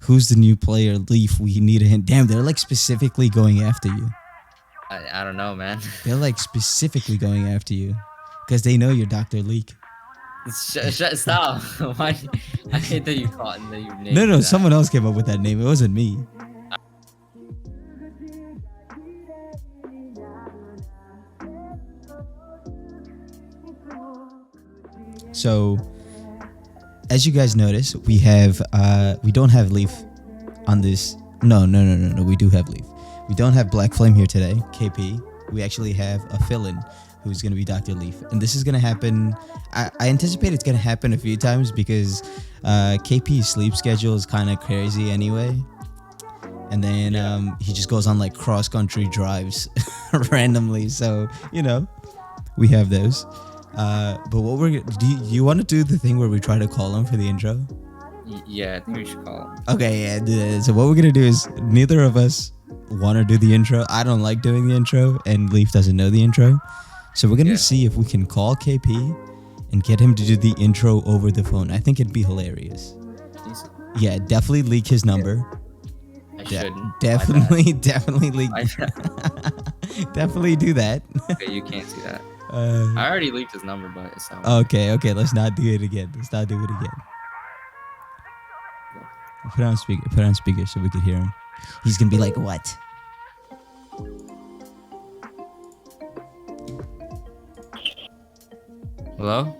who's the new player? Leaf, we need a hint. Damn, they're like specifically going after you. I don't know, man. They're like specifically going after you because they know you're Dr. Leak. Stop. Why? I hate that you caught and that you named No, that. someone else came up with that name. It wasn't me. So, as you guys notice, we don't have Leaf on this. No. We do have Leaf. We don't have Black Flame here today, KP. We actually have a fill-in who's going to be Dr. Leaf. And this is going to happen. I anticipate it's going to happen a few times because KP's sleep schedule is kind of crazy anyway. And then he just goes on like cross-country drives randomly. So, we have those. But do you want to do the thing where we try to call him for the intro? Yeah, I think we should call him. Okay, yeah, do that. So what we're going to do is neither of us want to do the intro. I don't like doing the intro, and Leaf doesn't know the intro. So we're going to see if we can call KP and get him to do the intro over the phone. I think it'd be hilarious. Yeah, definitely leak his number. I shouldn't. Definitely leak. Definitely do that. Okay, you can't see that. I already leaked his number, but it's not. Okay, let's not do it again. Put it on speaker so we could hear him. He's gonna be like, what? Hello?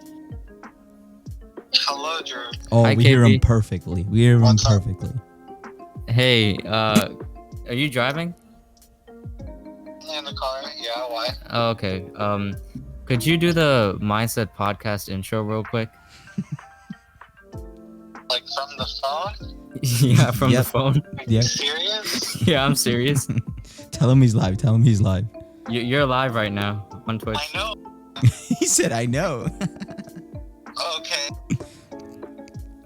Hello, Drew. Oh, Hi, we hear KP. him perfectly. Hey, are you driving? In the car? Yeah, why? Oh, okay. Could you do the MindSet podcast intro real quick? Like from the phone? Yeah, from the phone. Are Yeah. you serious? Yeah, I'm serious. Tell him he's live. You're live right now on Twitch. I know. He said, I know. Okay.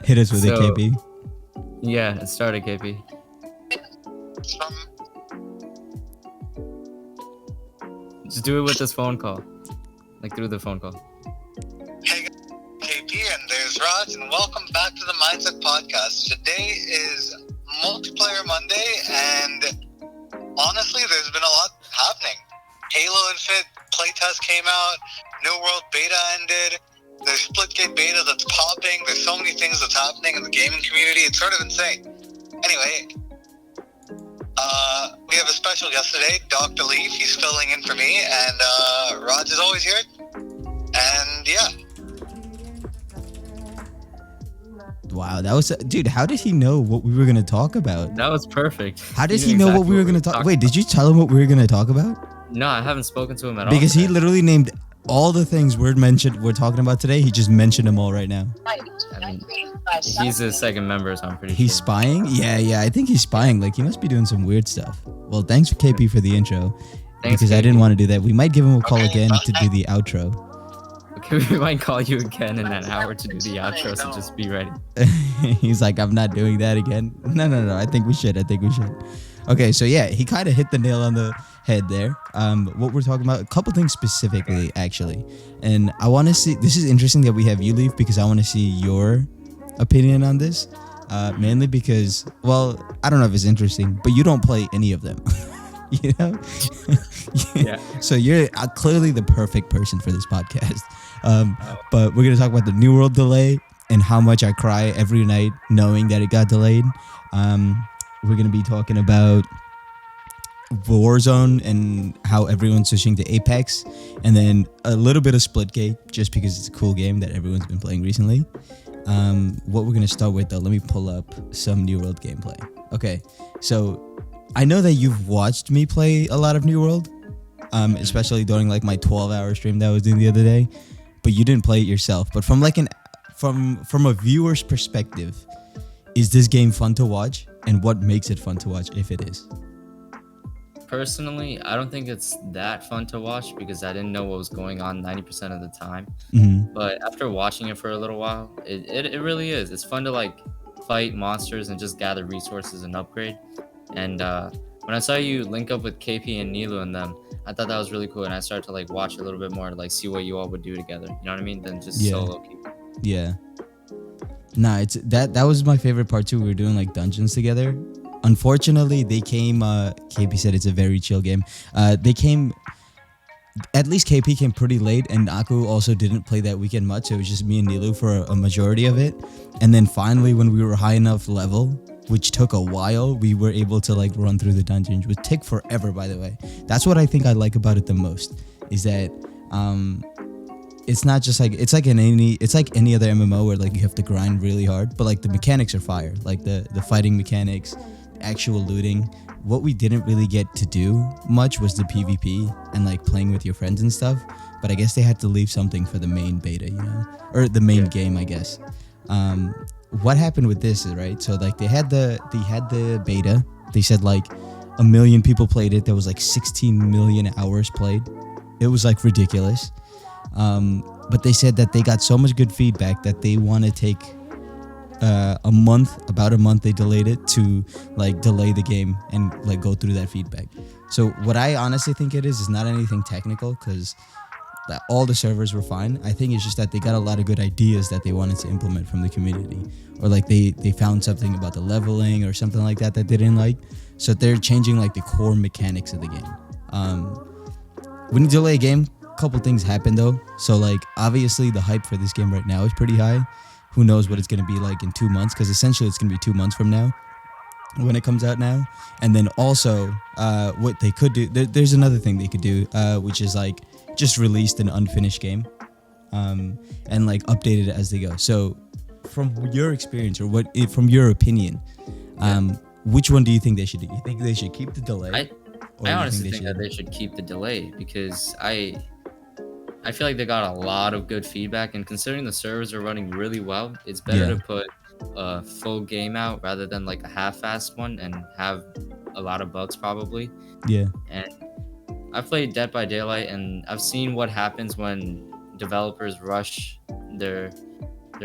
Hit us with it, So- KP. Yeah, it started, KP. From Just do it with this phone call. Like through the phone call. Hey, KP, and there's Raj, and welcome back to the MindSet Podcast. Today is Multiplayer Monday, and honestly, there's been a lot happening. Halo Infinite playtest came out, New World beta ended, there's Splitgate beta that's popping, there's so many things that's happening in the gaming community, it's sort of insane. Anyway, we have a special guest today, Dr. Leaf. He's filling in for me, and Raj is always here. And yeah. Wow, that was... Dude, how did he know what we were going to talk about? That was perfect. How did he know what we were going to talk... Wait, did you tell him what we were going to talk about? No, I haven't spoken to him at all. Because he today. literally named all the things we're talking about today. He just mentioned them all right now. I mean, he's a second member, so I'm pretty He's sure. spying? Yeah, I think he's spying. Like, he must be doing some weird stuff. Well, thanks for KP for the intro. Thanks, because I KP. didn't want to do that. We might give him a call Okay, again to bye. do the outro. Okay, we might call you again in an hour to do the outro, so just be ready. He's like, I'm not doing that again. No. I think we should. Okay, so yeah, he kind of hit the nail on the head there. What we're talking about, a couple things specifically, actually. And I want to see, this is interesting that we have you, Leaf, because I want to see your opinion on this. Mainly because, well, I don't know if it's interesting, but you don't play any of them. You know? Yeah. So you're clearly the perfect person for this podcast. But we're going to talk about the New World delay and how much I cry every night knowing that it got delayed. We're going to be talking about Warzone and how everyone's switching to Apex. And then a little bit of Splitgate, just because it's a cool game that everyone's been playing recently. What we're going to start with, though, let me pull up some New World gameplay. Okay, so I know that you've watched me play a lot of New World, especially during like my 12-hour stream that I was doing the other day, but you didn't play it yourself. But from like from a viewer's perspective, is this game fun to watch, and what makes it fun to watch if it is? Personally, I don't think it's that fun to watch because I didn't know what was going on 90% of the time. Mm-hmm. But after watching it for a little while, it really is. It's fun to like fight monsters and just gather resources and upgrade. And when I saw you link up with KP and Nilu and them, I thought that was really cool. And I started to like watch a little bit more to like see what you all would do together. You know what I mean? Than just Yeah. solo keep. Yeah. Nah, it's that was my favorite part too. We were doing like dungeons together. Unfortunately, they came. KP said it's a very chill game. They came. At least KP came pretty late, and Aku also didn't play that weekend much. So it was just me and Nilu for a majority of it. And then finally, when we were high enough level, which took a while, we were able to like run through the dungeons, which took forever, by the way. That's what I think I like about it the most, is that it's not just like it's like any other MMO where like you have to grind really hard, but like the mechanics are fire, like the fighting mechanics, actual looting. What we didn't really get to do much was the PvP and like playing with your friends and stuff, but I guess they had to leave something for the main beta, you know, or the main game, I guess. What happened with this is, right, so like they had the beta. They said like 1 million people played it. There was like 16 million hours played. It was like ridiculous. But they said that they got so much good feedback that they want to take about a month they delayed it to like delay the game and like go through that feedback. So what I honestly think it is not anything technical, because all the servers were fine. I think it's just that they got a lot of good ideas that they wanted to implement from the community, or like they found something about the leveling or something like that they didn't like, so they're changing like the core mechanics of the game. When you delay a game, a couple things happen though. So like obviously the hype for this game right now is pretty high. Who knows what it's going to be like in 2 months, because essentially it's going to be 2 months from now when it comes out now. And then also what they could do, there's another thing they could do, which is like just released an unfinished game and like updated it as they go. So from your experience, or from your opinion, which one do you think they should do? You think they should keep the delay? I honestly think that they should keep the delay, because I feel like they got a lot of good feedback, and considering the servers are running really well, it's better to put a full game out rather than like a half-assed one and have a lot of bugs probably. Yeah. And I've played Dead by Daylight, and I've seen what happens when developers rush their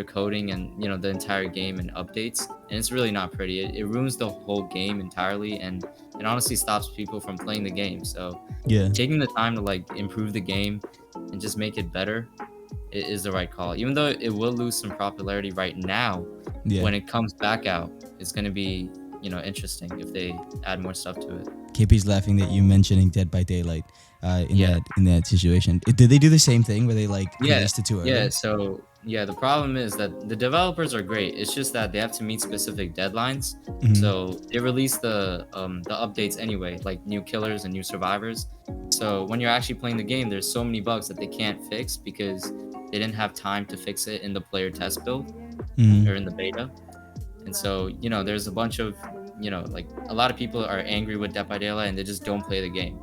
coding and, you know, the entire game and updates, and it's really not pretty. It ruins the whole game entirely, and it honestly stops people from playing the game. So taking the time to like improve the game and just make it better is the right call. Even though it will lose some popularity right now, when it comes back out, it's going to be, you know, interesting if they add more stuff to it. KP's laughing that you mentioning Dead by Daylight in that situation. Did they do the same thing where they like released it too early? Yeah, so the problem is that the developers are great. It's just that they have to meet specific deadlines. Mm-hmm. So they release the updates anyway, like new killers and new survivors. So when you're actually playing the game, there's so many bugs that they can't fix because they didn't have time to fix it in the player test build or in the beta. And so, you know, there's a bunch of, you know, like a lot of people are angry with Dead by Daylight and they just don't play the game.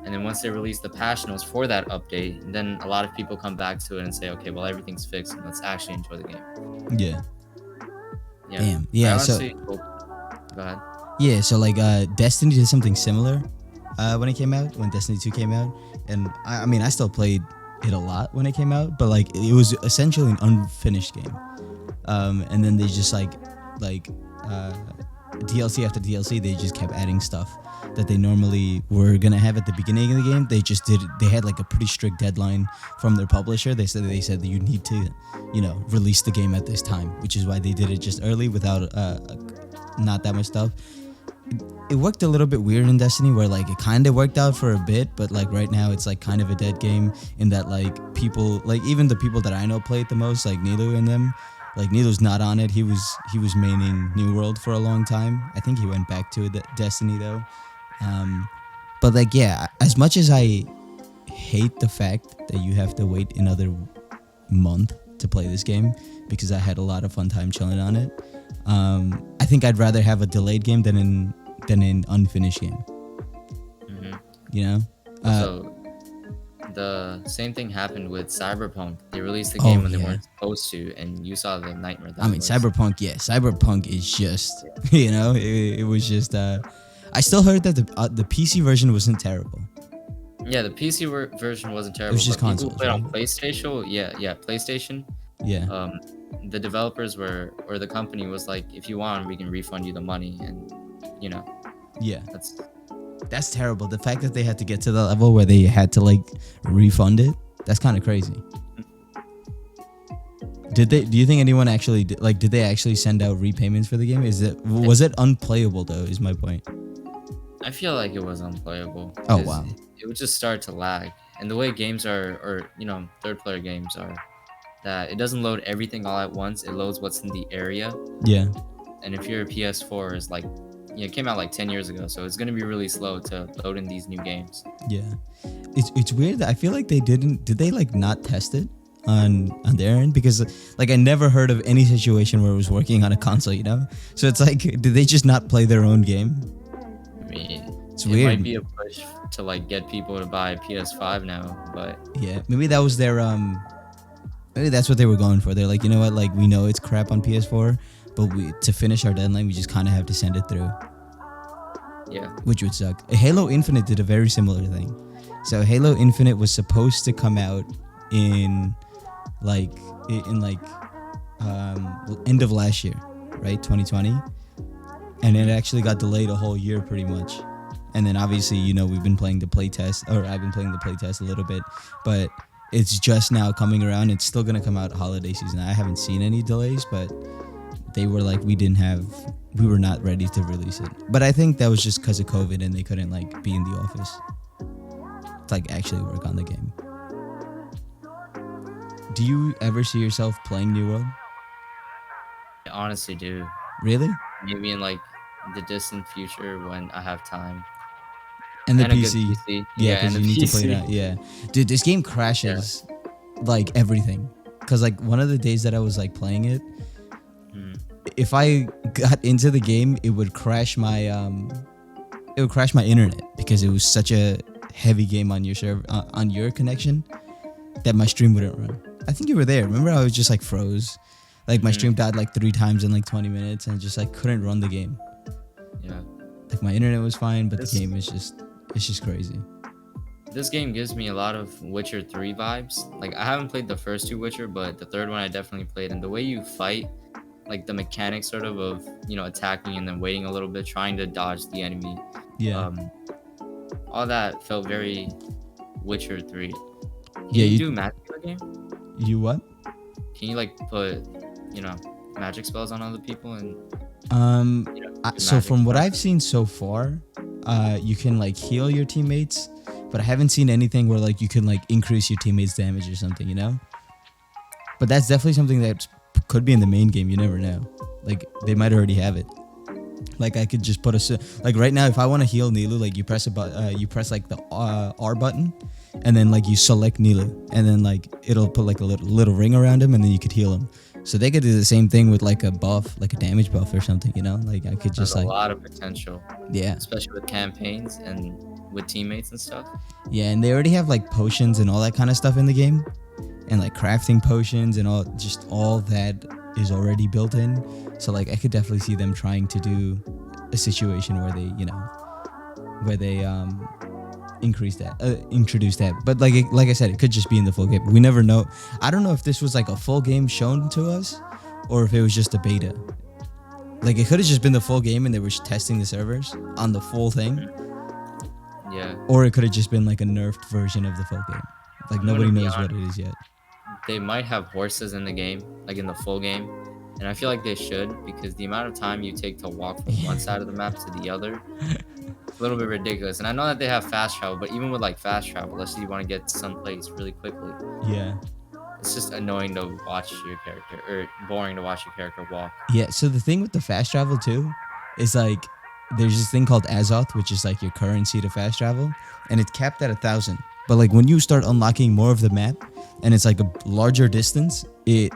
And then once they release the patch notes for that update, then a lot of people come back to it and say, okay, well, everything's fixed and let's actually enjoy the game. Yeah. Damn. Yeah. Honestly, go ahead. Yeah. So like Destiny did something similar when it came out, when Destiny 2 came out. And I mean, I still played it a lot when it came out, but like it was essentially an unfinished game. And then they just like DLC after DLC, they just kept adding stuff that they normally were gonna have at the beginning of the game. They had like a pretty strict deadline from their publisher. They said that you need to, you know, release the game at this time, which is why they did it just early without not that much stuff. It worked a little bit weird in Destiny, where like it kind of worked out for a bit, but like right now it's like kind of a dead game in that like people, like even the people that I know play it the most, like Nilu and them. Like Nilu's not on it. He was maining New World for a long time. I think he went back to Destiny though. But like as much as I hate the fact that you have to wait another month to play this game, because I had a lot of fun time chilling on it, I think I'd rather have a delayed game than an unfinished game. Mm-hmm. You know. So the same thing happened with Cyberpunk. They released the game when they weren't supposed to, and you saw the nightmare that was. Cyberpunk is just, you know, it was just, I still heard that the PC version wasn't terrible. Yeah, the PC version wasn't terrible. It was just consoles, people played on right? PlayStation. Yeah, PlayStation. Yeah. The developers or the company was like, if you want, we can refund you the money, and, you know. Yeah. That's terrible. The fact that they had to get to the level where they had to like refund it, that's kind of crazy. Do you think anyone actually did they actually send out repayments for the game? Was it unplayable though? Is my point. I feel like it was unplayable. Oh 'cause wow. It would just start to lag, and the way games are, or third player games are, that it doesn't load everything all at once. It loads what's in the area. Yeah. And if your PS4 is like, it came out like 10 years ago, so it's gonna be really slow to load in these new games. Yeah. It's weird that I feel like did they like not test it on their end, because like I never heard of any situation where it was working on a console, so it's like, did they just not play their own game? I mean, it's it weird. Might be a push to like get people to buy PS5 now, but yeah, maybe that was their maybe that's what they were going for. They're like, you know what, like we know it's crap on PS4, but to finish our deadline we just kind of have to send it through. Yeah, which would suck. Halo Infinite did a very similar thing. So Halo Infinite was supposed to come out in end of last year, right? 2020. And it actually got delayed a whole year pretty much. And then obviously, we've been playing the playtest, or I've been playing the playtest a little bit, but it's just now coming around. It's still going to come out holiday season. I haven't seen any delays, but they were like, we were not ready to release it. But I think that was just because of COVID and they couldn't like be in the office to like actually work on the game. Do you ever see yourself playing New World? I honestly do. Really? Maybe in like the distant future when I have time. And the and PC. A good PC. Yeah, because you need PC. to play that. Yeah. Dude, this game crashes like everything. Because like one of the days that I was like playing it, if I got into the game, it would crash my internet because it was such a heavy game on your server, on your connection, that my stream wouldn't run. I think you were there. Remember, I was just like froze. Like my stream died like 3 times in like 20 minutes and just like couldn't run the game. Yeah. Like my internet was fine, but the game is just crazy. This game gives me a lot of Witcher 3 vibes. Like I haven't played the first 2 Witcher, but the third one I definitely played. And the way you fight, like the mechanics sort of attacking and then waiting a little bit, trying to dodge the enemy. Yeah. All that felt very Witcher 3. Can Yeah, you do magic in the game? You what? Can you like put, magic spells on other people and so from what I've seen so far, you can like heal your teammates, but I haven't seen anything where like you can like increase your teammates' damage or something, But that's definitely something that could be in the main game. You never know. Like they might already have it. Like I could just put like right now, if I want to heal Nilu, like you press like the R button, and then like you select Nilu, and then like it'll put like a little ring around him, and then you could heal him. So they could do the same thing with like a buff, like a damage buff or something, Like I could just There's a lot of potential. Yeah. Especially with campaigns and with teammates and stuff. Yeah, and they already have like potions and all that kind of stuff in the game, and like crafting potions and all that is already built in. So like I could definitely see them trying to do a situation where they introduce that. But like I said, it could just be in the full game. We never know. I don't know if this was like a full game shown to us or if it was just a beta. Like it could have just been the full game and they were just testing the servers on the full thing. Yeah. Or it could have just been like a nerfed version of the full game. Like nobody knows what it is yet. They might have horses in the game, like in the full game. And I feel like they should, because the amount of time you take to walk from one side of the map to the other, it's a little bit ridiculous. And I know that they have fast travel, but even with like fast travel, let's say you want to get someplace really quickly. Yeah. It's just annoying to watch your character, or boring to watch your character walk. Yeah, so the thing with the fast travel too is like there's this thing called Azoth, which is like your currency to fast travel, and it's capped at 1,000. But like when you start unlocking more of the map and it's like a larger distance, it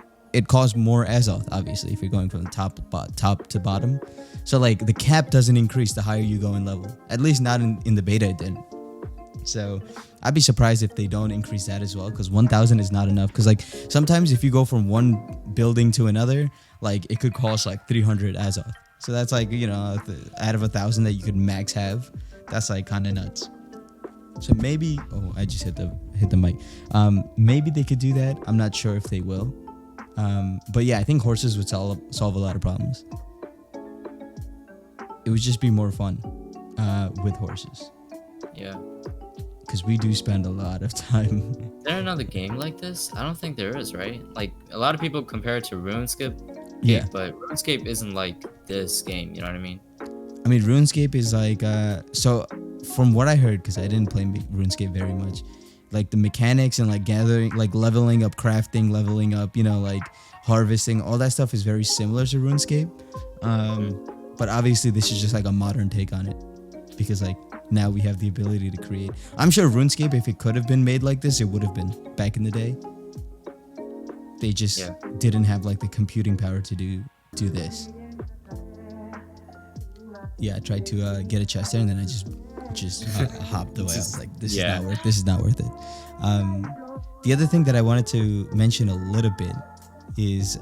costs more Azoth, obviously, if you're going from the top to bottom. So like the cap doesn't increase the higher you go in level. At least not in the beta it didn't. So I'd be surprised if they don't increase that as well, because 1,000 is not enough. Because like sometimes if you go from one building to another, like it could cost like 300 Azoth. So that's like, out of 1,000 that you could max have, that's like kind of nuts. So maybe, I just hit the mic. Maybe they could do that. I'm not sure if they will. But yeah, I think horses would solve a lot of problems. It would just be more fun with horses. Yeah. because we do spend a lot of time. Is there another game like this? I don't think there is, right? Like a lot of people compare it to RuneScape. Yeah. But RuneScape isn't like this game. You know what I mean? I mean, RuneScape is like so from what I heard, because I didn't play RuneScape very much, like the mechanics and like gathering, like leveling up, crafting, leveling up, like harvesting, all that stuff is very similar to RuneScape. But obviously this is just like a modern take on it, because like now we have the ability to create. I'm sure RuneScape, if it could have been made like this, it would have been back in the day. They just didn't have like the computing power to do this. Yeah, I tried to get a chest there, and then I just hopped away. I was like, this is not worth it. The other thing that I wanted to mention a little bit is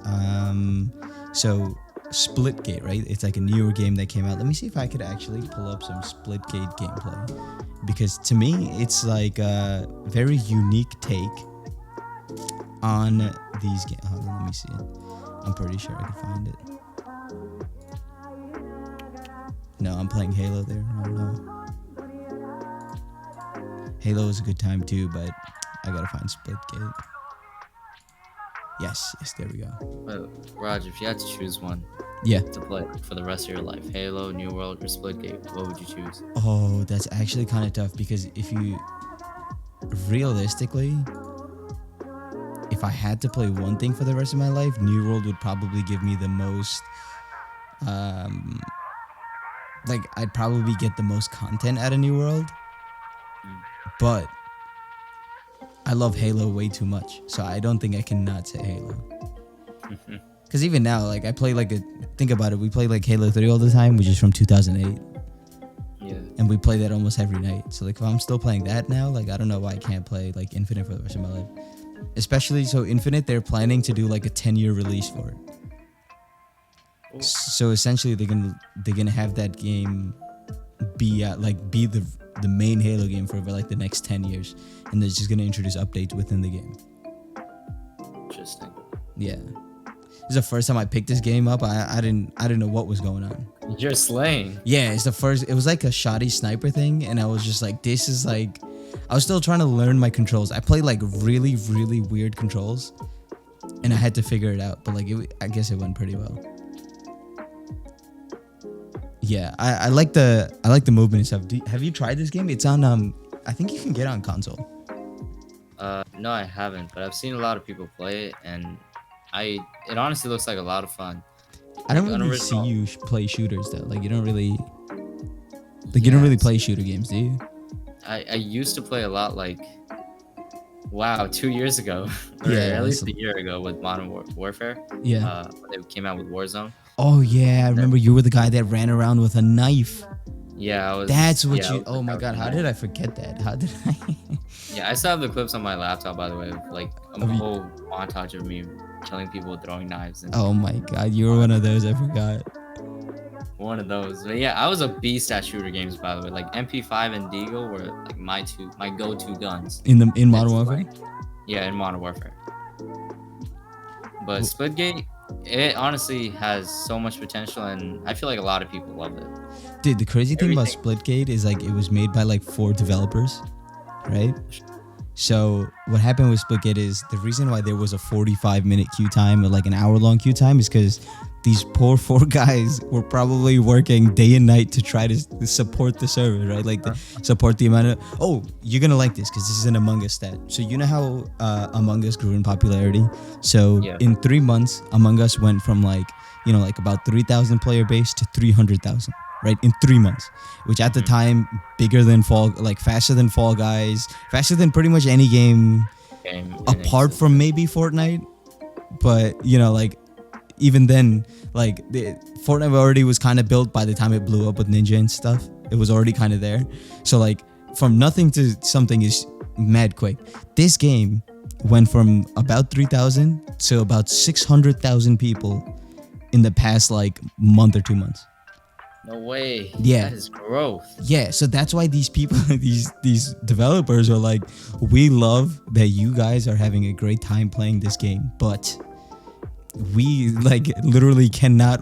so Splitgate, right? It's like a newer game that came out. Let me see if I could actually pull up some Splitgate gameplay, because to me it's like a very unique take on these games. Hold on, let me see it. I'm pretty sure I can find it. No, I'm playing Halo there. Oh no. Halo is a good time too, but I gotta find Splitgate. Yes, there we go. Well, Raj, if you had to choose one to play for the rest of your life, Halo, New World, or Splitgate, what would you choose? Oh, that's actually kind of tough, because if you realistically, if I had to play one thing for the rest of my life, New World would probably give me the most like I'd probably get the most content out of New World. But I love Halo way too much, so I don't think I can not say Halo. Because even now, like I play think about it, we play like Halo 3 all the time, which is from 2008. Yeah. And we play that almost every night. So like if I'm still playing that now, like I don't know why I can't play like Infinite for the rest of my life. Especially so Infinite, they're planning to do like a 10-year release for it. Oh. So essentially they're gonna have that game be the main Halo game for like the next 10 years, and they're just gonna introduce updates within the game. Interesting. Yeah, this is the first time I picked this game up. I didn't know what was going on. You're slaying. Yeah, it's the first. It was like a shoddy sniper thing, and I was just like, this is like, I was still trying to learn my controls. I played like really really weird controls, and I had to figure it out. But like, I guess it went pretty well. Yeah, I like the movement and stuff. Have you tried this game? It's on I think you can get it on console. No, I haven't, but I've seen a lot of people play it, and it honestly looks like a lot of fun. I don't really see you play shooters though. Like you don't really play shooter games, do you? I used to play a lot, like 2 years ago, or at least a year ago with Modern Warfare. Yeah. When they came out with Warzone. Oh yeah, I remember you were the guy that ran around with a knife. Yeah, I was. That's what you. Oh my god, how did I forget that? How did I? Yeah, I still have the clips on my laptop, by the way, of like a whole montage of me killing people with throwing knives. Oh my god, you were one of those. I forgot. One of those. But yeah, I was a beast at shooter games, by the way. Like MP5 and Deagle were like my go-to guns. In Modern Warfare? Yeah, in Modern Warfare. But Splitgate, it honestly has so much potential, and I feel like a lot of people love it. Dude, the crazy thing about Splitgate is like it was made by like 4 developers, right? So what happened with Splitgate is the reason why there was a 45-minute queue time or like an hour-long queue time is because these poor 4 guys were probably working day and night to try to support the server, right? Like support the amount of... Oh, you're going to like this because this is an Among Us stat. So you know how Among Us grew in popularity? So in 3 months, Among Us went from like, like about 3,000 player base to 300,000, right? In 3 months, which at the time, bigger than faster than Fall Guys, faster than pretty much any game apart from maybe Fortnite. But, even then, like Fortnite already was kind of built by the time it blew up with Ninja and stuff. It was already kind of there. So like from nothing to something is mad quick. This game went from about 3,000 to about 600,000 people in the past like month or 2 months. No way. Yeah. That is growth. Yeah, so that's why these people, these developers are like, we love that you guys are having a great time playing this game, but we like literally cannot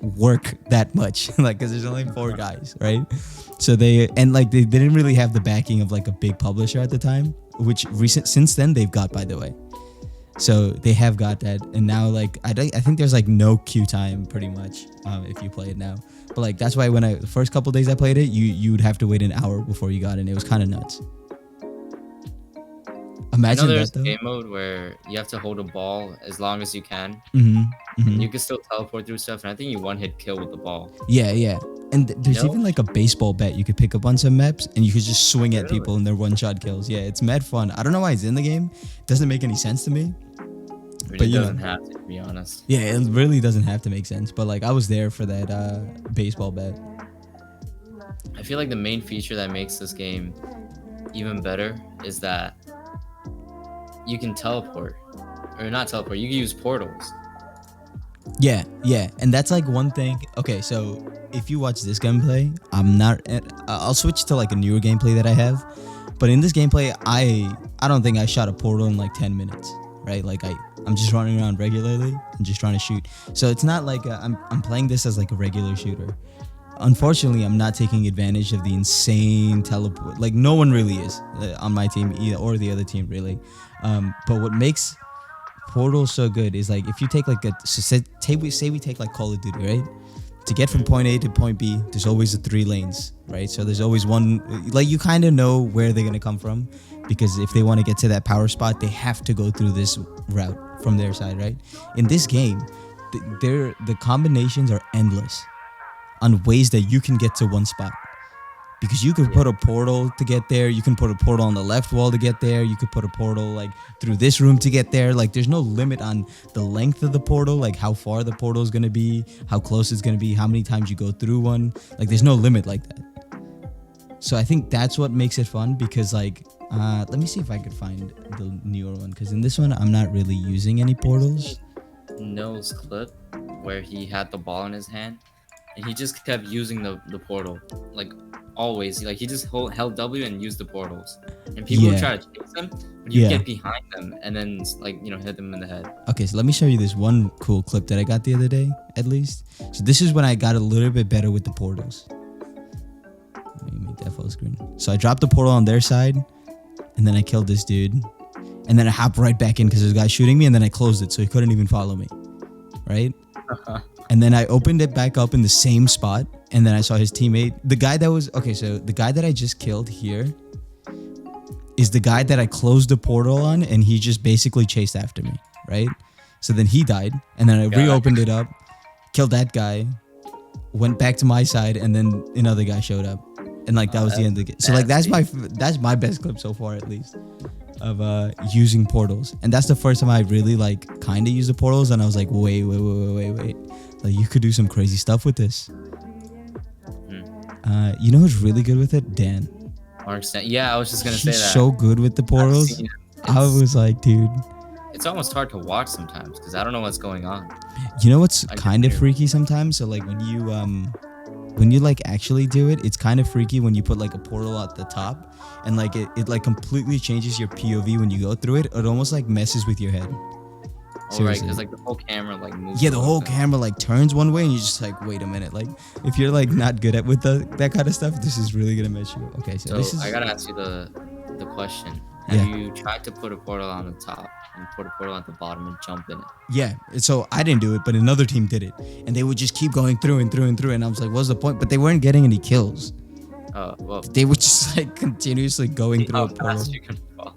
work that much, like because there's only 4 guys, right? So they didn't really have the backing of like a big publisher at the time, which since then they've got, by the way. So they have got that, and now like I think there's like no queue time pretty much if you play it now. But like that's why when the first couple days I played it, you'd have to wait an hour before you got in. It was kind of nuts. Imagine there's that though. a game mode where you have to hold a ball as long as you can. Mm-hmm. And you can still teleport through stuff, and I think you one-hit kill with the ball. Yeah. And there's even like a baseball bat you could pick up on some maps, and you could just swing at people and they're one-shot kills. Yeah, it's mad fun. I don't know why it's in the game. It doesn't make any sense to me. But it doesn't have to be honest. Yeah, it really doesn't have to make sense. But like I was there for that baseball bat. I feel like the main feature that makes this game even better is that you can teleport. Or not teleport, you can use portals. Yeah, and that's like one thing. Okay, so if you watch this gameplay, I'll switch to like a newer gameplay that I have. But in this gameplay, I don't think I shot a portal in like 10 minutes, right? Like I'm just running around regularly and just trying to shoot. So it's not like I'm playing this as like a regular shooter. Unfortunately, I'm not taking advantage of the insane teleport. Like no one really is on my team either, or the other team really. But what makes Portal so good is like if you take like say we take like Call of Duty, right? To get from point A to point B, there's always 3 lanes, right? So there's always one, like you kind of know where they're gonna come from, because if they want to get to that power spot, they have to go through this route from their side, right? In this game, the combinations are endless on ways that you can get to one spot. Because you could put a portal to get there, you can put a portal on the left wall to get there, you could put a portal like through this room to get there. Like there's no limit on the length of the portal, like how far the portal is going to be, how close it's going to be, how many times you go through one. Like there's no limit like that. So I think that's what makes it fun, because like let me see if I could find the newer one, because in this one I'm not really using any portals. Noah's clip where he had the ball in his hand and he just kept using the portal, like always. Like he just held W and used the portals, and people would try to chase him, but you get behind them and then like hit them in the head. Okay, so let me show you this one cool clip that I got the other day, at least. So this is when I got a little bit better with the portals. Let me make that full screen. So I dropped the portal on their side, and then I killed this dude, and then I hopped right back in because there's a guy shooting me, and then I closed it so he couldn't even follow me, right? And then I opened it back up in the same spot, and then I saw his teammate. The guy that was... Okay, so the guy that I just killed here is the guy that I closed the portal on, and he just basically chased after me, right? So then he died, and then I reopened it up, killed that guy, went back to my side, and then another guy showed up. And like that was the end of the game. So like that's my best clip so far, at least, of using portals. And that's the first time I really like kind of used the portals, and I was like, wait. Like you could do some crazy stuff with this. You know who's really good with it? Dan. Yeah, I was just gonna say that. He's so good with the portals. I was like, dude. It's almost hard to watch sometimes because I don't know what's going on. You know what's kind of freaky sometimes? So like when you like actually do it, it's kind of freaky when you put like a portal at the top, and like it like completely changes your POV when you go through it. It almost like messes with your head. Oh, right, because like the whole camera like moves. Yeah, the whole camera like turns one way, and you're just like, wait a minute. Like if you're like not good at with that kind of stuff, this is really gonna mess you up. Okay, so this is... I gotta ask you the question. Have you tried to put a portal on the top and put a portal at the bottom and jump in it? Yeah, so I didn't do it, but another team did it, and they would just keep going through and through and through, and I was like, what's the point? But they weren't getting any kills. Oh, well. They were just like continuously going through a portal. You can fall.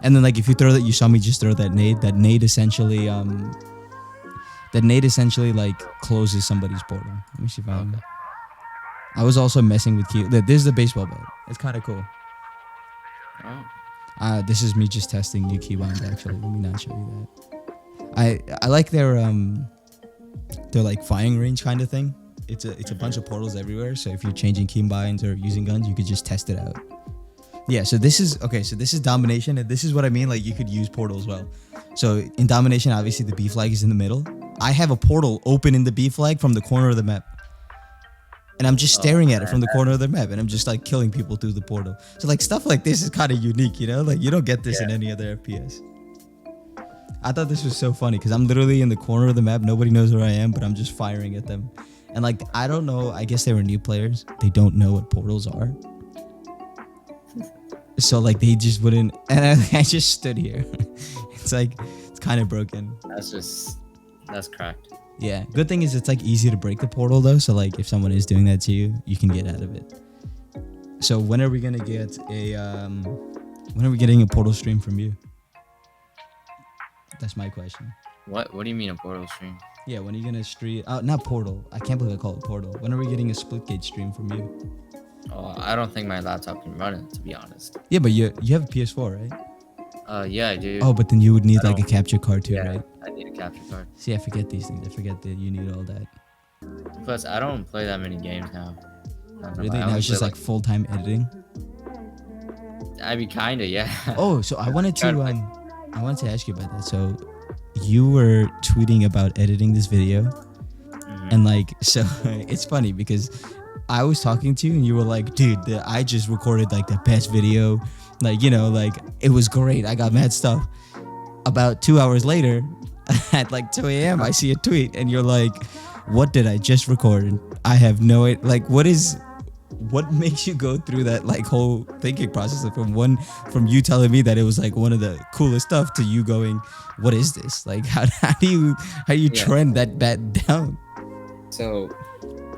And then like if you throw that, you saw me just throw that nade. That nade essentially like closes somebody's portal. Let me see if I was also messing with key. This is the baseball bat. It's kind of cool. Oh. This is me just testing new keybinds actually. Let me not show you that. I like their like firing range kind of thing. It's a bunch of portals everywhere. So if you're changing keybinds or using guns, you could just test it out. Yeah, so this is domination, and this is what I mean, like you could use portals well. So in domination, obviously the B flag is in the middle. I have a portal open in the B flag from the corner of the map. And I'm just staring at it from the corner of the map, and I'm just like killing people through the portal. So like stuff like this is kind of unique, you know? Like you don't get this in any other FPS. I thought this was so funny because I'm literally in the corner of the map. Nobody knows where I am, but I'm just firing at them. And like, I don't know. I guess they were new players. They don't know what portals are. So like, they just wouldn't. And I just stood here. It's like, it's kind of broken. That's cracked. Yeah. Good thing is it's like easy to break the portal though. So like, if someone is doing that to you, you can get out of it. So when are we gonna get when are we getting a portal stream from you? That's my question. What do you mean a portal stream? Yeah, when are you gonna stream? Not portal. I can't believe I call it portal. When are we getting a Splitgate stream from you? Oh, I don't think my laptop can run it, to be honest. Yeah, but you have a PS4, right? Yeah, I do. Oh, but then you would need like a capture card too, yeah, right? I need a capture card. See, I forget these things. I forget that you need all that. Plus, I don't play that many games now. Really? Now it's just like full-time editing? I mean, kinda, yeah. Oh, so I wanted to ask you about that. So you were tweeting about editing this video, and like, so it's funny because I was talking to you and you were like, dude, I just recorded like the best video, like, you know, like it was great. I got mad stuff. About 2 hours later, at like 2 a.m., I see a tweet and you're like, what did I just record? I have no idea. Like, what makes you go through that like whole thinking process from you telling me that it was like one of the coolest stuff to you going, what is this? Like, how do you trend that down? So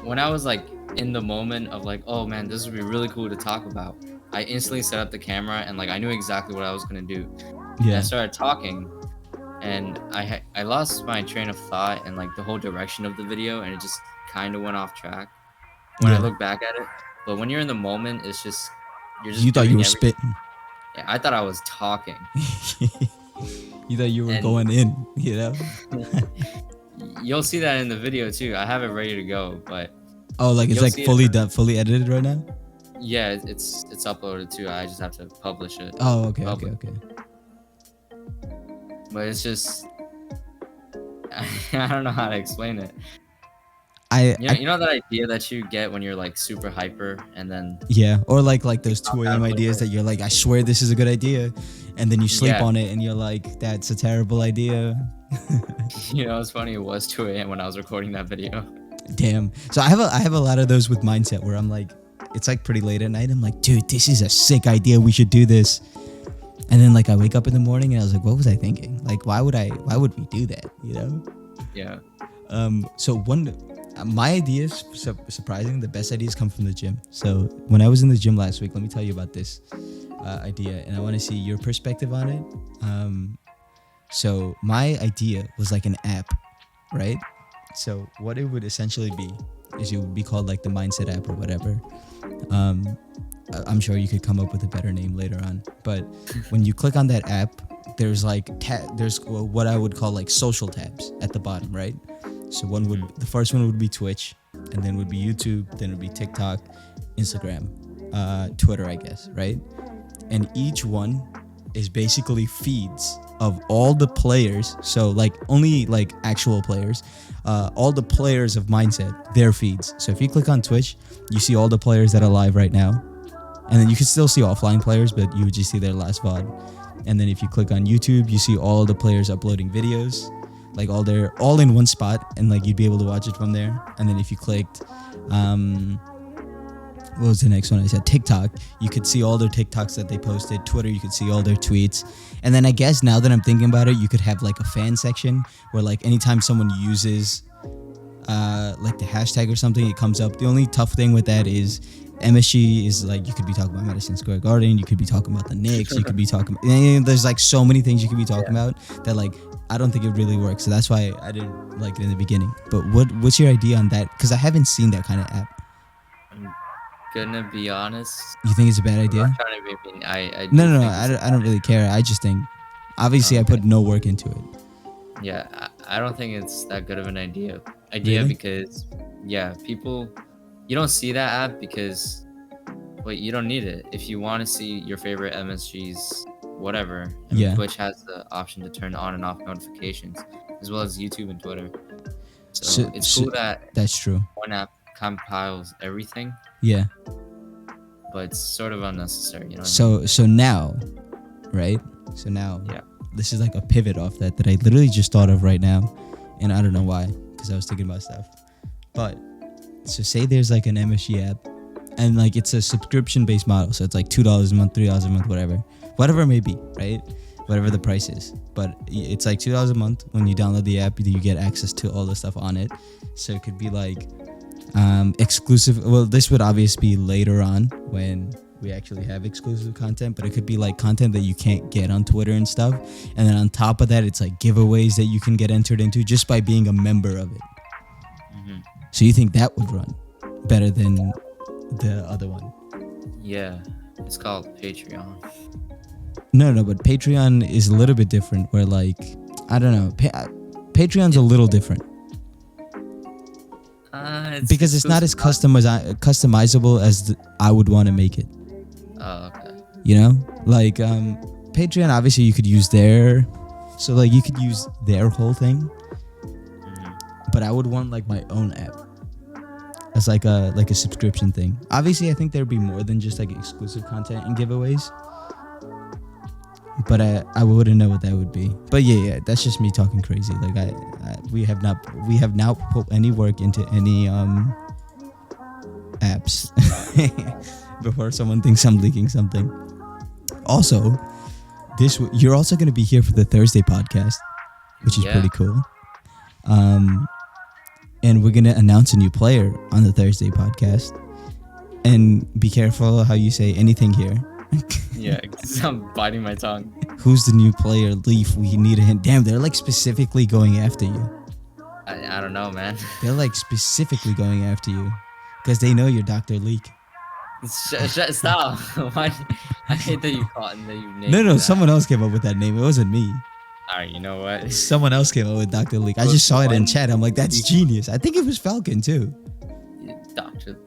when I was like in the moment of like, oh man, this would be really cool to talk about, I instantly set up the camera and like I knew exactly what I was gonna do. Yeah. And I started talking, and I lost my train of thought and like the whole direction of the video, and it just kind of went off track when I look back at it. But when you're in the moment, it's just you thought you were spitting. Yeah, I thought I was talking. You thought you were going in, you know? You'll see that in the video too. I have it ready to go, but like it's like fully edited right now? Yeah, it's uploaded too. I just have to publish it. Oh, okay. But it's just I don't know how to explain it. You know that idea that you get when you're like super hyper and then or like those 2 a.m. ideas that you're like, I swear this is a good idea, and then you sleep on it and you're like, that's a terrible idea. You know, it's funny, it was 2 a.m. when I was recording that video. Damn. So I have a lot of those with MindSet where I'm like, it's like pretty late at night, I'm like, dude, this is a sick idea, we should do this. And then like I wake up in the morning and I was like, what was I thinking? Like, why would we do that, you know? Yeah. So my ideas, surprising, the best ideas come from the gym. So when I was in the gym last week, let me tell you about this idea, and I want to see your perspective on it. So my idea was like an app, right? So what it would essentially be is it would be called like the MindSet app or whatever. I'm sure you could come up with a better name later on. But when you click on that app, there's like there's what I would call like social tabs at the bottom, right? So the first one would be Twitch, and then would be YouTube, then would be TikTok, Instagram, Twitter, I guess, right? And each one is basically feeds of all the players. So like only like actual players, all the players of MindSet, their feeds. So if you click on Twitch, you see all the players that are live right now. And then you can still see offline players, but you would just see their last VOD. And then if you click on YouTube, you see all the players uploading videos, like all in one spot, and like you'd be able to watch it from there. And then if you clicked, what was the next one I said? TikTok, you could see all their TikToks that they posted. Twitter, you could see all their tweets. And then I guess now that I'm thinking about it, you could have like a fan section where like anytime someone uses like the hashtag or something, it comes up. The only tough thing with that is MSG is like, you could be talking about Madison Square Garden, you could be talking about the Knicks, you could be talking, there's like so many things you could be talking about that like I don't think it really works. So that's why I didn't like it in the beginning. But what's your idea on that? Because I haven't seen that kind of app. I'm gonna be honest. You think it's a bad idea? I'm trying to be mean. No, I don't really care. I just think, obviously, I put no work into it. Yeah, I don't think it's that good of an idea. Really? Because people, you don't see that app because, you don't need it. If you want to see your favorite MSGs, whatever, Twitch has the option to turn on and off notifications, as well as YouTube and Twitter. So it's cool that that's true. One app compiles everything. Yeah. But it's sort of unnecessary, you know. So now, right? So now, this is like a pivot off that I literally just thought of right now, and I don't know why, because I was thinking about stuff. But so say there's like an MSG app, and like it's a subscription based model, so it's like $2 a month, $3 a month, whatever it may be, right? Whatever the price is, but it's like $2 a month. When you download the app, you get access to all the stuff on it. So it could be like exclusive. Well, this would obviously be later on when we actually have exclusive content, but it could be like content that you can't get on Twitter and stuff. And then on top of that, it's like giveaways that you can get entered into just by being a member of it. Mm-hmm. So you think that would run better than the other one? Yeah, it's called Patreon. No, but Patreon is a little bit different. Where like, I don't know, Patreon's a little different. Because it's not as customizable as I would want to make it. Oh, okay. You know, like Patreon, obviously you could use their, so like you could use their whole thing. Mm-hmm. But I would want like my own app as like a subscription thing. Obviously, I think there'd be more than just like exclusive content and giveaways. But I wouldn't know what that would be. But yeah, that's just me talking crazy. Like we have not put any work into any apps before someone thinks I'm leaking something. Also, you're also going to be here for the Thursday podcast, which is pretty cool. And we're going to announce a new player on the Thursday podcast. And be careful how you say anything here. Yeah, because I'm biting my tongue. Who's the new player, Leaf? We need a hint. Damn, they're like specifically going after you. I don't know, man. They're like specifically going after you because they know you're Dr. Leak. Stop. Why? I hate that you caught and that you named No, that. someone else came up with that name. It wasn't me. Alright, you know what? Someone else came up with Dr. Leak. I just saw it in chat. I'm like, that's genius. I think it was Falcon too. Doctor.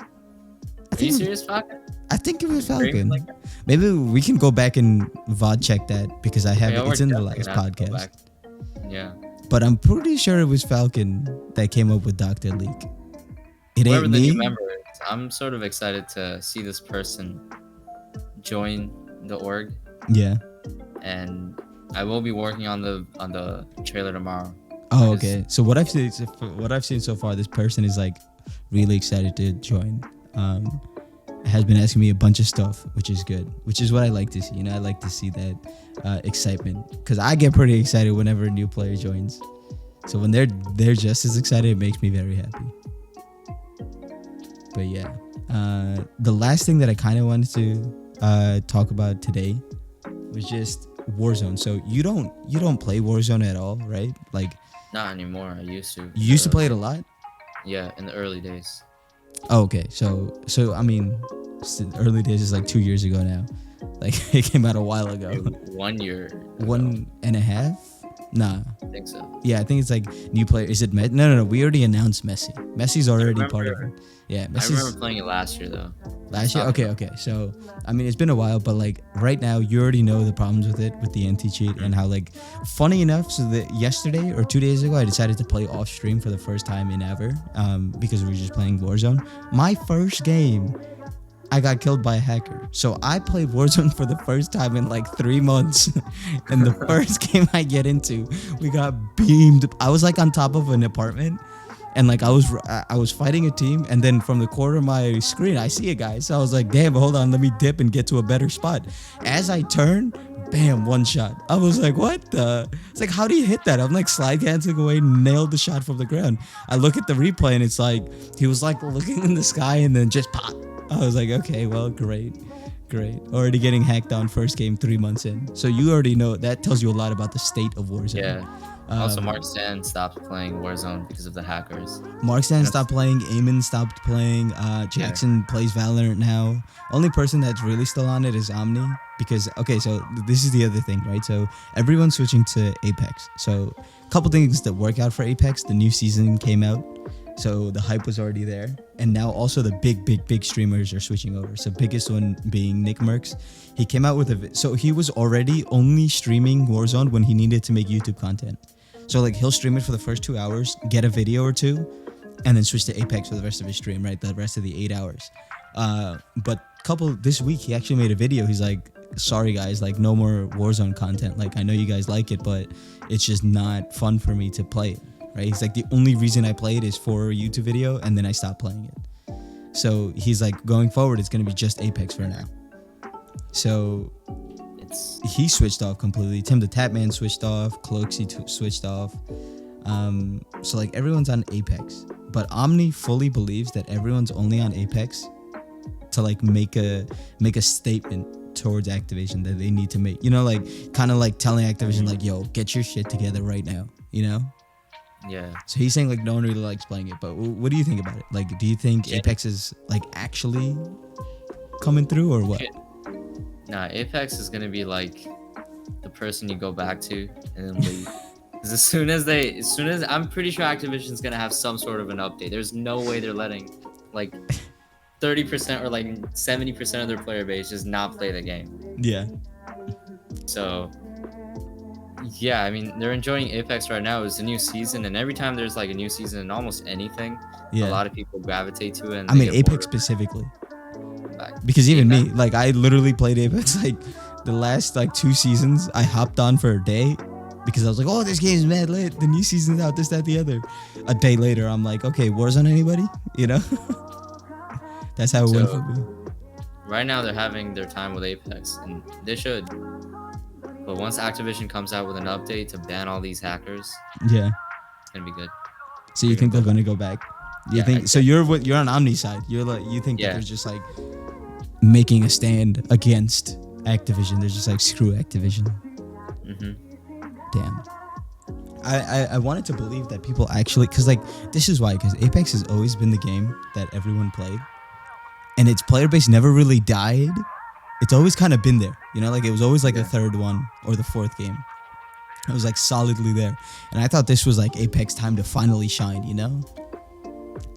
Are you serious, Falcon? I think it was Falcon. Like maybe we can go back and VOD check that because I have it. It's in the last podcast. Yeah. But I'm pretty sure it was Falcon that came up with Dr. Leak. It Whoever ain't the me. new member is, I'm sort of excited to see this person join the org. Yeah. And I will be working on the trailer tomorrow. Oh, okay. So what I've seen so far, this person is like really excited to join. Has been asking me a bunch of stuff, which is good, which is what I like to see. You know, I like to see that excitement because I get pretty excited whenever a new player joins. So when they're just as excited, it makes me very happy. But yeah, the last thing that I kind of wanted to talk about today was just Warzone. So you don't play Warzone at all, right? Like not anymore. I used to. You used to play it a lot? Yeah, in the early days. Oh, okay. So I mean, early days is like 2 years ago now. Like it came out a while ago. 1 year. 1.5? Nah. I think so. Yeah, I think it's like new player. Is it No. We already announced Messi. Messi's already part of it. Yeah, Messi's. I remember playing it last year though. Last year? Okay. So, I mean, it's been a while, but like right now, you already know the problems with it, with the anti-cheat and how like, funny enough, so that yesterday or 2 days ago, I decided to play off stream for the first time in ever because we were just playing Warzone. My first game, I got killed by a hacker. So I played Warzone for the first time in like 3 months. And the first game I get into, we got beamed. I was like on top of an apartment. And like I was fighting a team, and then from the corner of my screen, I see a guy. So I was like, damn, hold on, let me dip and get to a better spot. As I turn, bam, one shot. I was like, what the? It's like, how do you hit that? I'm like slide canceling away, nailed the shot from the ground. I look at the replay, and it's like, he was like looking in the sky and then just pop. I was like, okay, well, great. Already getting hacked on first game 3 months in. So you already know, that tells you a lot about the state of Warzone. Yeah. Also, Mark Stan stopped playing Warzone because of the hackers. Mark Stan stopped playing. Eamon stopped playing. Jackson plays Valorant now. Only person that's really still on it is Omni. Because, okay, so this is the other thing, right? So everyone's switching to Apex. So a couple things that work out for Apex. The new season came out. So the hype was already there. And now also the big streamers are switching over. So biggest one being Nick Merckx. He came out with so he was already only streaming Warzone when he needed to make YouTube content. So like he'll stream it for the first 2 hours, get a video or two, and then switch to Apex for the rest of his stream, right? The rest of the 8 hours. But this week he actually made a video. He's like, sorry guys, like no more Warzone content. Like I know you guys like it, but it's just not fun for me to play it, right? He's like, the only reason I play it is for a YouTube video, and then I stop playing it. So he's like, going forward, it's going to be just Apex for now. So he switched off completely. Tim the Tapman switched off. Cloaksy switched off. So like everyone's on Apex, but Omni fully believes that everyone's only on Apex to like make a statement towards Activision that they need to make. You know, like kind of like telling Activision like, yo, get your shit together right now. You know? Yeah. So he's saying like no one really likes playing it, but what do you think about it? Like, do you think Apex is like actually coming through or what? Nah, Apex is gonna be like the person you go back to and then leave. Because as soon as I'm pretty sure Activision's gonna have some sort of an update. There's no way they're letting like 30% or like 70% of their player base just not play the game. Yeah. So yeah, I mean they're enjoying Apex right now. It's a new season, and every time there's like a new season in almost anything, a lot of people gravitate to it. And I mean Apex specifically. Because even me, like I literally played Apex like the last like 2 seasons. I hopped on for a day because I was like, oh, this game's mad lit. The new season's out, this, that, the other. A day later, I'm like, okay, Warzone anybody? You know? That's how it went for me. Right now, they're having their time with Apex, and they should. But once Activision comes out with an update to ban all these hackers, it's gonna be good. So you think they're gonna go back? You think so? You're on Omni side. You're like, you think that they're just like making a stand against Activision. They're just like, screw Activision. Damn. I wanted to believe that people actually, because like this is why, because Apex has always been the game that everyone played, and its player base never really died. It's always kind of been there, you know, like it was always like the third one or the fourth game. It was like solidly there, and I thought this was like Apex time to finally shine, you know,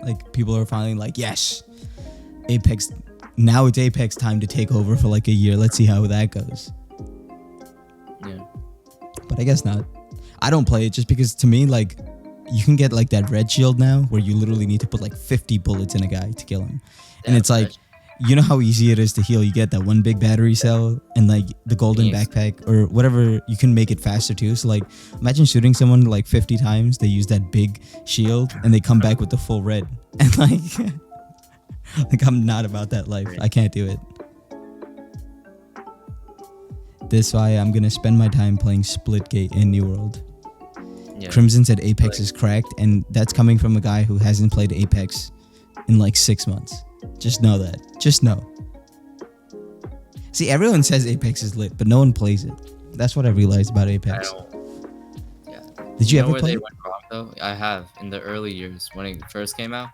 like people are finally like, yes, Apex. Now it's Apex time to take over for like a year. Let's see how that goes. Yeah. But I guess not. I don't play it just because to me, like, you can get like that red shield now where you literally need to put like 50 bullets in a guy to kill him. And it's like, you know how easy it is to heal. You get that one big battery cell and like the golden backpack or whatever. You can make it faster too. So like, imagine shooting someone like 50 times. They use that big shield and they come back with the full red. And like... like I'm not about that life. I can't do it. That's why I'm gonna spend my time playing Splitgate in New World. Crimson said Apex is cracked, and that's coming from a guy who hasn't played Apex in like 6 months. Just know that. Just know. See, everyone says Apex is lit, but no one plays it. That's what I realized about Apex. Did you ever play it? Went wrong, though? I have in the early years when it first came out.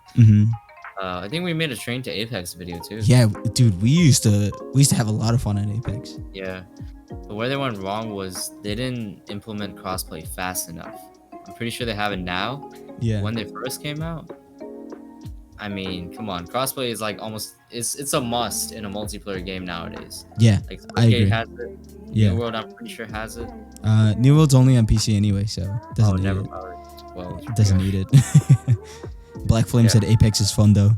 I think we made a Train to Apex video too. Yeah, dude, we used to have a lot of fun on Apex. Yeah, but where they went wrong was they didn't implement crossplay fast enough. I'm pretty sure they have it now. Yeah. When they first came out, I mean, come on, crossplay is like almost it's a must in a multiplayer game nowadays. Yeah, like I agree. has it. New World, I'm pretty sure has it. New World's only on PC anyway, so it doesn't need it. Well, it doesn't need it. Black Flame said Apex is fun though.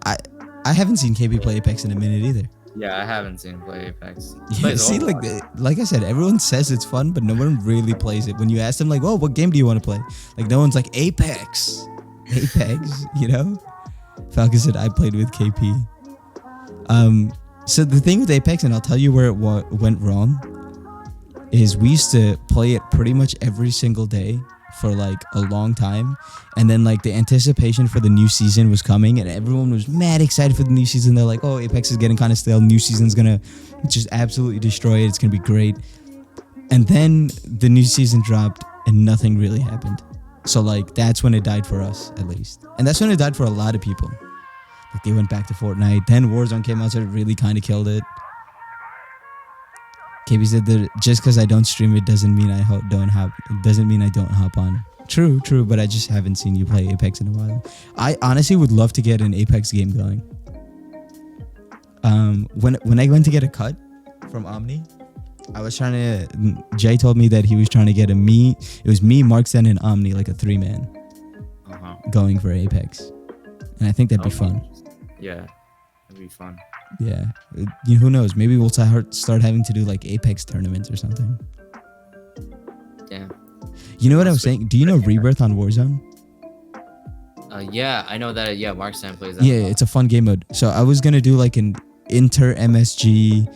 I haven't seen KB play Apex in a minute either. Yeah, I haven't seen him play Apex. Yeah, see, like I said, everyone says it's fun, but no one really plays it. When you ask them, like, "Oh, what game do you want to play?" Like, no one's like Apex, you know. Falcon said I played with KP. So the thing with Apex, and I'll tell you where it went wrong, is we used to play it pretty much every single day for like a long time, and then like the anticipation for the new season was coming and everyone was mad excited for the new season. They're like, oh, Apex is getting kind of stale, new season's gonna just absolutely destroy it, it's gonna be great. And then the new season dropped and nothing really happened. So like that's when it died for us, at least. And that's when it died for a lot of people. Like they went back to Fortnite, then Warzone came out, so it really kind of killed it. KB said that just because I don't stream it doesn't mean I don't hop on. True, but I just haven't seen you play Apex in a while. I honestly would love to get an Apex game going. When I went to get a cut from Omni, I was trying to. Jay told me that he was trying to get it was me, Marksen, and Omni, like a 3-man, going for Apex, and I think that'd be fun. Yeah, that'd be fun. Yeah. Who knows? Maybe we'll start having to do like Apex tournaments or something. Damn. You know what I was saying? Do you know Rebirth on Warzone? Yeah, I know that. Yeah, Mark Sam plays that. Yeah, it's a fun game mode. So I was gonna do like an inter MSG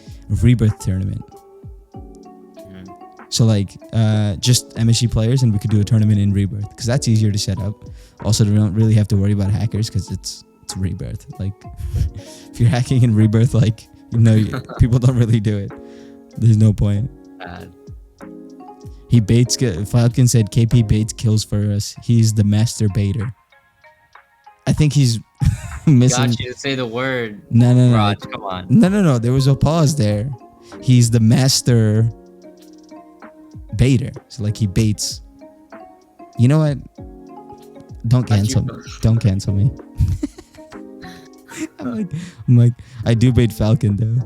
Rebirth tournament. So like just MSG players, and we could do a tournament in Rebirth because that's easier to set up. Also, we don't really have to worry about hackers because it's Rebirth. Like if you're hacking in Rebirth, like people don't really do it. There's no point. Bad. He baits. Falcon said KP baits kills for us. He's the master baiter. I think he's missing. Got you to say the word. No. Raj, come on. No. There was a pause there. He's the master baiter. So like he baits. You know what? Don't cancel me. Don't cancel me. I'm like, I do bait Falcon though.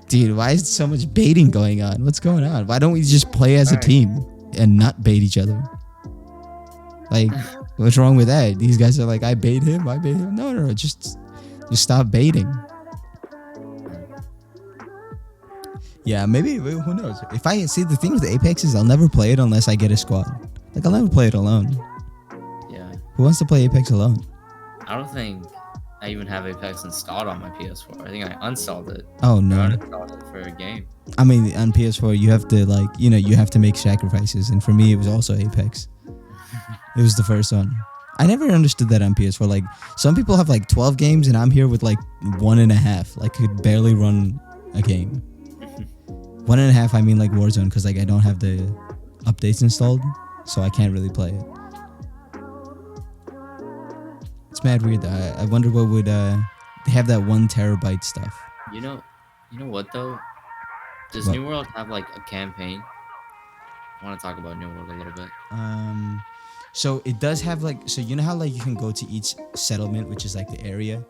Dude, why is so much baiting going on? What's going on? Why don't we just play as a team and not bait each other? Like, what's wrong with that? These guys are like, I bait him. No, just stop baiting. Yeah, maybe, who knows? If I see, the thing with Apex is I'll never play it unless I get a squad. Like, I'll never play it alone. Yeah. Who wants to play Apex alone? I don't think I even have Apex installed on my PS4. I think I uninstalled it. Oh, no. I uninstalled it for a game. I mean, on PS4, you have to, like, you have to make sacrifices. And for me, it was also Apex. It was the first one. I never understood that on PS4. Like, some people have, like, 12 games, and I'm here with, like, 1.5. Like, could barely run a game. 1.5, I mean, like, Warzone, because, like, I don't have the updates installed, so I can't really play it. It's mad weird, though. I wonder what would, they have that 1 terabyte stuff. You know what, though? Does What? New World have, like, a campaign? I want to talk about New World a little bit. So it does have, like, so you know how, like, you can go to each settlement, which is, like, the area?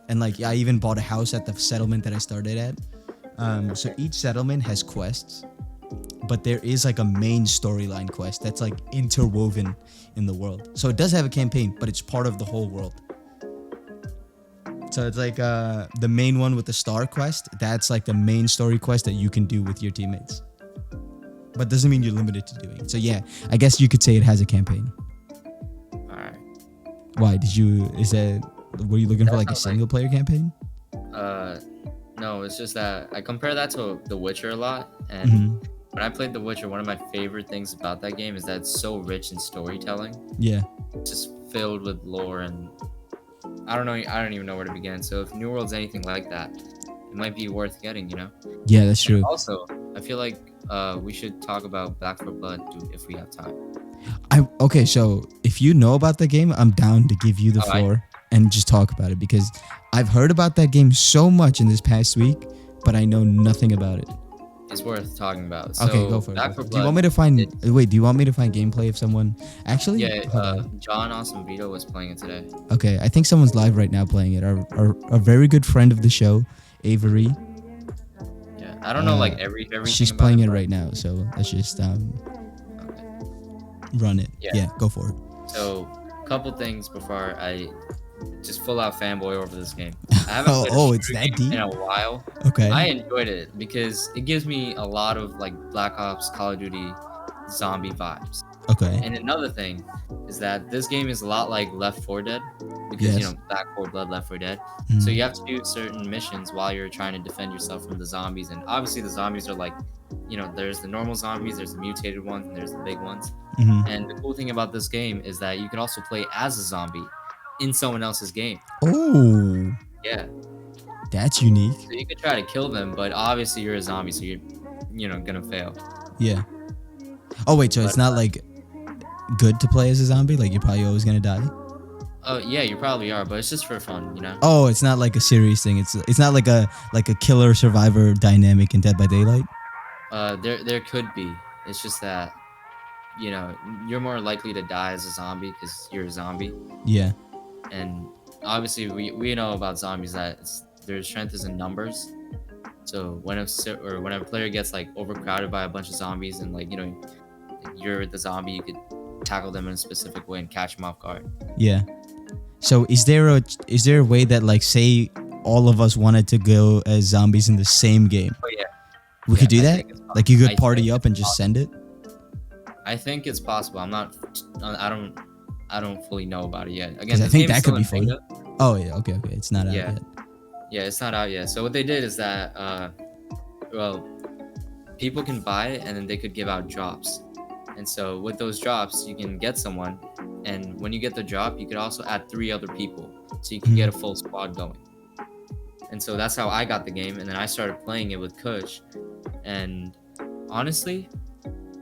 And, like, I even bought a house at the settlement that I started at. So each settlement has quests, but there is, like, a main storyline quest that's, like, interwoven in the world. So it does have a campaign, but it's part of the whole world. So it's, like, the main one with the star quest, that's, like, the main story quest that you can do with your teammates. But doesn't mean you're limited to doing it. So yeah, I guess you could say it has a campaign. Alright. Why? Were you looking for, like, a single player campaign? No, it's just that I compare that to The Witcher a lot, and when I played The Witcher, one of my favorite things about that game is that it's so rich in storytelling. Yeah. It's just filled with lore, and I don't even know where to begin. So if New World's anything like that, it might be worth getting, Yeah, that's true. And also, I feel like we should talk about Back 4 Blood if we have time. Okay, so if you know about the game, I'm down to give you the floor and just talk about it, because I've heard about that game so much in this past week, but I know nothing about it. It's worth talking about. So, Okay, go for it. Back 4 Blood, do you want me to find gameplay of someone? Actually, yeah, John Awesome Vito was playing it today. Okay, I think someone's live right now playing it. Our very good friend of the show, Avery. Yeah, I don't know, like, everything. She's about playing it, it right now, so let's just run it. Yeah, go for it. So, a couple things before I just full out fanboy over this game. I haven't played it's that deep in a while. Okay. I enjoyed it because it gives me a lot of, like, Black Ops, Call of Duty, zombie vibes. Okay. And another thing is that this game is a lot like Left 4 Dead, because Back 4 Blood, Left 4 Dead. So you have to do certain missions while you're trying to defend yourself from the zombies, and obviously the zombies are like, there's the normal zombies, there's the mutated ones, and there's the big ones. And the cool thing about this game is that you can also play as a zombie in someone else's game. Oh. Yeah. That's unique. So you could try to kill them, but obviously you're a zombie, so you're gonna fail. Yeah. Oh wait, so it's not like good to play as a zombie? Like, you're probably always gonna die? Oh yeah, you probably are, but it's just for fun, Oh, it's not like a serious thing. It's not like a killer survivor dynamic in Dead by Daylight. There could be. It's just that, you're more likely to die as a zombie because you're a zombie. Yeah. And obviously we know about zombies that their strength is in numbers. So when a player gets, like, overcrowded by a bunch of zombies, and, like, you're the zombie, you could tackle them in a specific way and catch them off guard. Yeah. So is there a way that, like, say all of us wanted to go as zombies in the same game. Oh yeah. We could do I that? think it's possible. Like you I could party think up it's and just send it? I think it's possible. I don't fully know about it yet. Again, Because I this think game's that could still be in fun. beta. Oh, yeah. Okay. It's not out Yeah. yet. Yeah, it's not out yet. So what they did is that, well, people can buy it and then they could give out drops. And so with those drops, you can get someone, and when you get the drop, you could also add 3 other people, so you can get a full squad going. And so that's how I got the game, and then I started playing it with Kush. And honestly,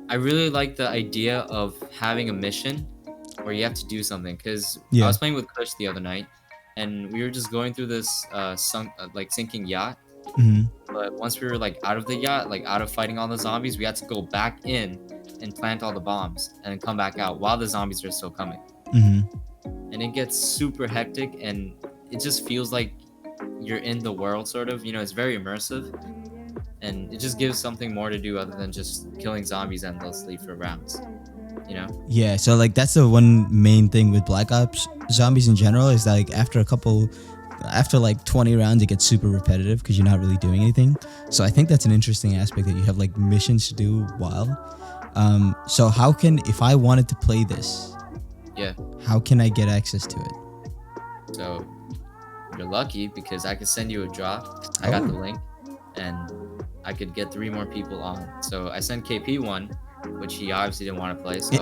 I really like the idea of having a mission where you have to do something. Because Yeah. I was playing with Kush the other night, and we were just going through this sinking yacht. Hmm. But once we were like out of the yacht, like out of fighting all the zombies, we had to go back in and plant all the bombs and then come back out while the zombies are still coming. Hmm. And it gets super hectic, and it just feels like you're in the world, sort of. You know, it's very immersive, and it just gives something more to do other than just killing zombies endlessly for rounds. You know? Yeah. So like that's the one main thing with Black Ops zombies in general is like after like 20 rounds, it gets super repetitive because you're not really doing anything. So I think that's an interesting aspect that you have like missions to do while. So if I wanted to play this, Yeah. how can I get access to it? So you're lucky because I could send you a drop. I got the link, and I could get 3 more people on. So I sent KP one, which he obviously didn't want to play. So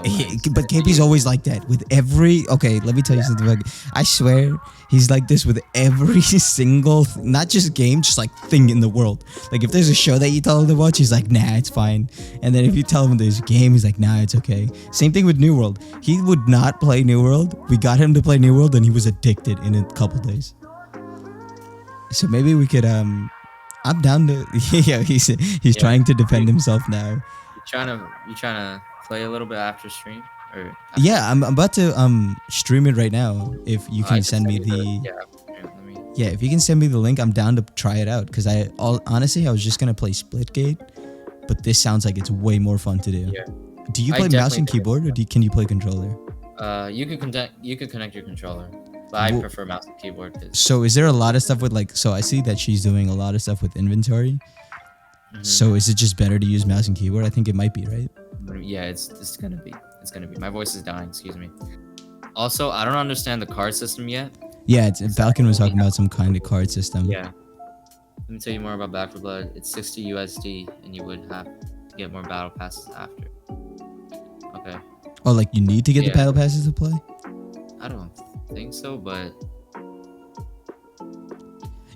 But KP's always like that with every. Okay, let me tell you something. I swear he's like this with every single, not just game, just like thing in the world. Like if there's a show that you tell him to watch, he's like, nah, it's fine. And then if you tell him there's a game, he's like, nah, it's okay. Same thing with New World. He would not play New World. We got him to play New World, and he was addicted in a couple days. So maybe we could. I'm down to. Yeah, he's trying to defend himself now. You trying to play a little bit after stream, or Yeah, I'm about to stream it right now. If you can send me if you can send me the link, I'm down to try it out. Because honestly, I was just gonna play Splitgate, but this sounds like it's way more fun to do. Yeah. Do you play mouse and keyboard, or can you play controller? You can connect your controller, but I prefer mouse and keyboard. So is there a lot of stuff with like? So I see that she's doing a lot of stuff with inventory. Mm-hmm. So is it just better to use mouse and keyboard? I think it might be, right? Yeah, it's gonna be. My voice is dying. Excuse me. Also, I don't understand the card system yet. Yeah, Falcon was talking about some kind of card system. Yeah. Let me tell you more about Back 4 Blood. It's 60 USD, and you would have to get more battle passes after. Okay. Oh, like you need to get the battle passes to play? I don't think so, but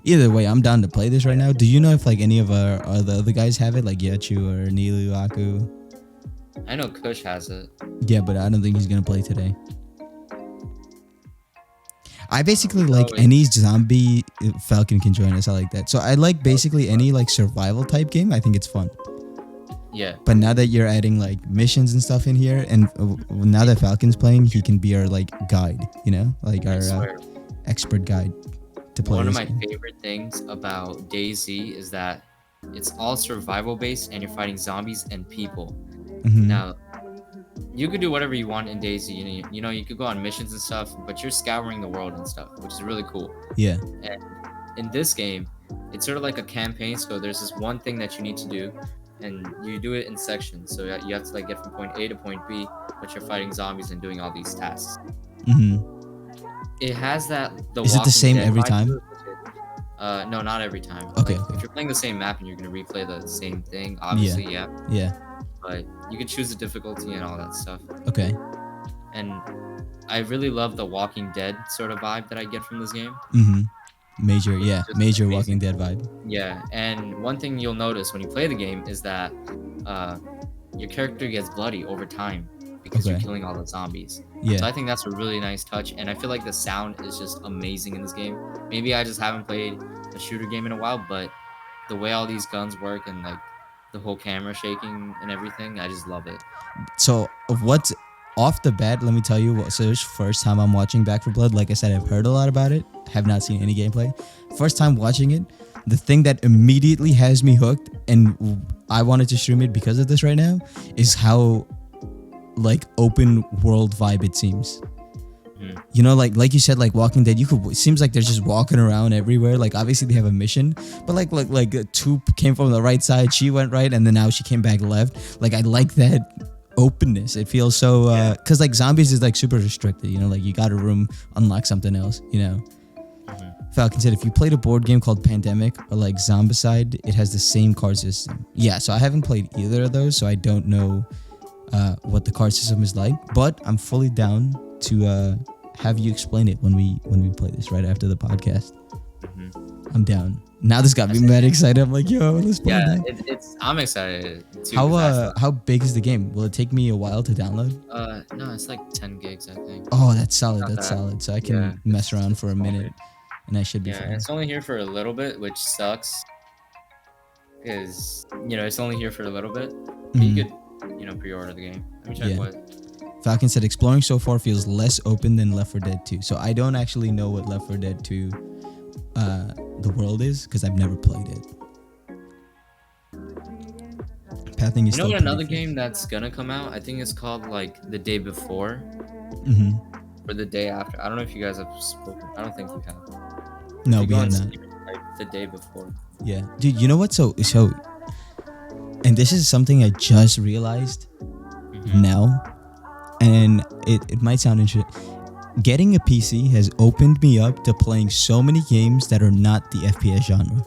either way, I'm down to play this right now. Do you know if like any of the other guys have it, like Yachu or Nilu, Aku? I know Kush has it. Yeah, but I don't think he's gonna play today. I basically like any zombie. Falcon can join us. I like that. So I like basically any like survival type game. I think it's fun. Yeah. But now that you're adding like missions and stuff in here, and now that Falcon's playing, he can be our like guide. You know, like our expert guide to play. One of my favorite things about DayZ is that it's all survival based, and you're fighting zombies and people. Mm-hmm. Now, you could do whatever you want in DayZ. You know, you could go on missions and stuff, but you're scouring the world and stuff, which is really cool. Yeah. And in this game, it's sort of like a campaign. So there's this one thing that you need to do, and you do it in sections. So you have to like get from point A to point B, but you're fighting zombies and doing all these tasks. Mm-hmm. It has that. Is it the same every time? No, not every time. Okay. If you're playing the same map and you're gonna replay the same thing, obviously, yeah. Yeah. But you can choose the difficulty and all that stuff. Okay. And I really love the Walking Dead sort of vibe that I get from this game. Mm-hmm. Major Walking Dead vibe. Yeah, and one thing you'll notice when you play the game is that your character gets bloody over time because you're killing all the zombies. Yeah. So I think that's a really nice touch, and I feel like the sound is just amazing in this game. Maybe I just haven't played a shooter game in a while, but the way all these guns work and like the whole camera shaking and everything, I just love it. So what's off the bat, let me tell you what. So this first time I'm watching Back 4 Blood. Like I said, I've heard a lot about it, have not seen any gameplay. First time watching it, the thing that immediately has me hooked, and I wanted to stream it because of this right now, is how like open world vibe it seems. You know, like you said, like Walking Dead, it seems like they're just walking around everywhere. Like obviously they have a mission, but like two came from the right side, she went right, and then now she came back left. Like I like that openness. It feels so because like zombies is like super restricted. You know, like you got a room, unlock something else. You know. Falcon said, if you played a board game called Pandemic or like Zombicide, it has the same card system. Yeah, so I haven't played either of those, so I don't know what the card system is like. But I'm fully down to have you explain it when we play this right after the podcast. I'm down. Now this got me mad excited. I'm like, yo, let's play that. I'm excited too. How big is the game? Will it take me a while to download? No, it's like 10 gigs, I think. Oh, that's solid. That's solid. So I can mess around for a minute. And I should be fine. It's only here for a little bit, which sucks. Because, it's only here for a little bit. But you could, pre-order the game. Let me check what. Falcon said, exploring so far feels less open than Left 4 Dead 2. So I don't actually know what Left 4 Dead 2 the world is, because I've never played it. Pathing is another game that's gonna come out? I think it's called, like, The Day Before. Or The Day After. I don't know if you guys have spoken. I don't think you have. No, we have not. The Day Before. Yeah, dude. You know what? So, and this is something I just realized now, and it might sound interesting. Getting a PC has opened me up to playing so many games that are not the FPS genre.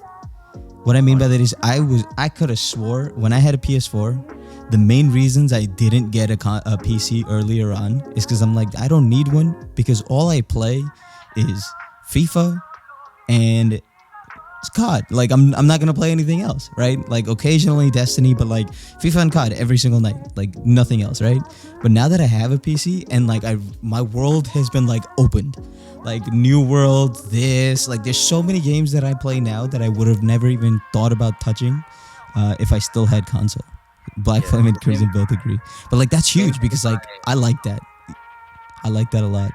What I mean by that is, I could have swore when I had a PS4, the main reasons I didn't get a PC earlier on is because I'm like, I don't need one, because all I play is FIFA and COD. Like I'm not gonna play anything else, right? Like occasionally Destiny, but like FIFA and COD every single night, like nothing else, right? But now that I have a PC and like my world has been like opened, like New World, like there's so many games that I play now that I would have never even thought about touching if I still had console. Black Flame and Crimson both agree, but like that's huge because like I like that a lot.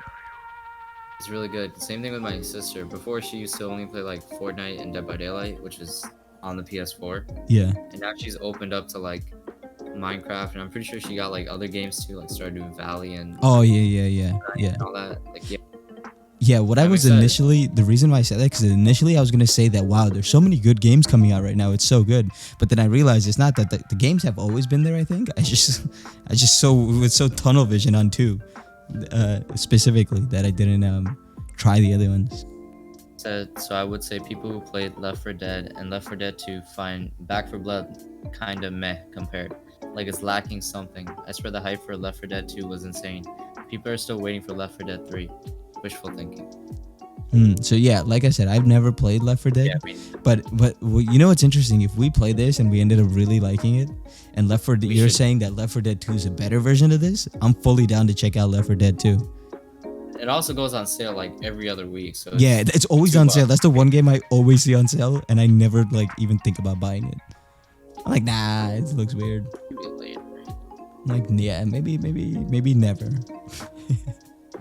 It's really good. Same thing with my sister. Before, she used to only play like Fortnite and Dead by Daylight, which is on the PS4. Yeah. And now she's opened up to like Minecraft, and I'm pretty sure she got like other games too, like Stardew Valley and oh yeah and all that. Like yeah. What I was initially, the reason why I said that, because initially I was gonna say that wow, there's so many good games coming out right now. It's so good, but then I realized it's not that. The games have always been there. I think I just with so tunnel vision on 2. Specifically that I didn't try the other ones. So I would say people who played Left 4 Dead and Left 4 Dead 2 find Back 4 Blood kind of meh compared. Like it's lacking something. I swear the hype for Left 4 Dead 2 was insane. People are still waiting for Left 4 Dead 3. Wishful thinking. So yeah, like I said, I've never played Left 4 Dead, but you know what's interesting? If we play this and we ended up really liking it, and Left 4 Dead, you're saying that Left 4 Dead 2 is a better version of this, I'm fully down to check out Left 4 Dead 2. It also goes on sale like every other week, so it's always on sale. That's the one game I always see on sale, and I never like even think about buying it. I'm like, nah, it looks weird. I'm like, yeah, maybe never.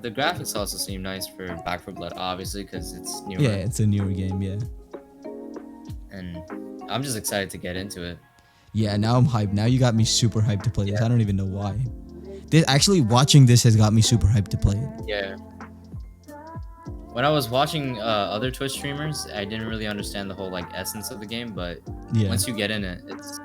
The graphics also seem nice for Back 4 Blood, obviously, because it's newer. Yeah, it's a newer game, yeah. And I'm just excited to get into it. Yeah, now I'm hyped. Now you got me super hyped to play this. I don't even know why. Actually, watching this has got me super hyped to play it. Yeah. When I was watching other Twitch streamers, I didn't really understand the whole like essence of the game, but once you get in it, it's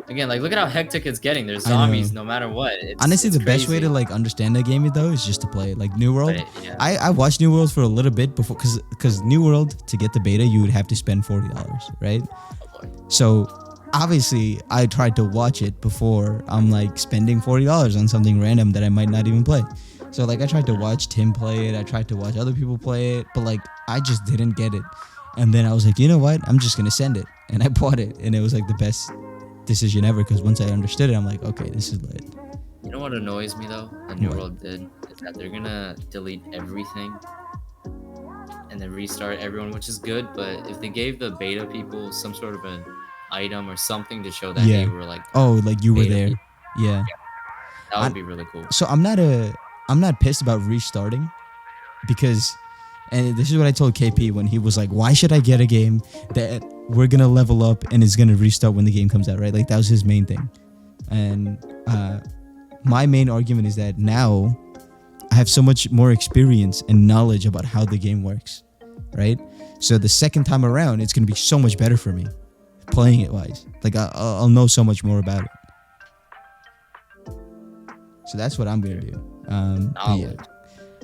again like look at how hectic it's getting. There's zombies no matter what. Honestly, the best way to like understand the game though is just to play it. Like New World, I watched New World for a little bit before because New World, to get the beta you would have to spend $40, right? So obviously I tried to watch it before I'm like spending $40 on something random that I might not even play. So like I tried to watch Tim play it, I tried to watch other people play it, but like I just didn't get it. And then I was like, you know what? I'm just gonna send it, and I bought it, and it was like the best decision ever because once I understood it, I'm like, okay, this is lit. You know what annoys me though? That New World did is that they're gonna delete everything and then restart everyone, which is good. But if they gave the beta people some sort of an item or something to show that they were like, oh, like you were there, yeah, that would be really cool. So I'm not pissed about restarting because, and this is what I told KP when he was like, why should I get a game that we're gonna level up and is gonna restart when the game comes out, right? Like that was his main thing. And my main argument is that now I have so much more experience and knowledge about how the game works, right? So the second time around, it's gonna be so much better for me, playing it wise. Like I'll know so much more about it. So that's what I'm gonna do. But yeah,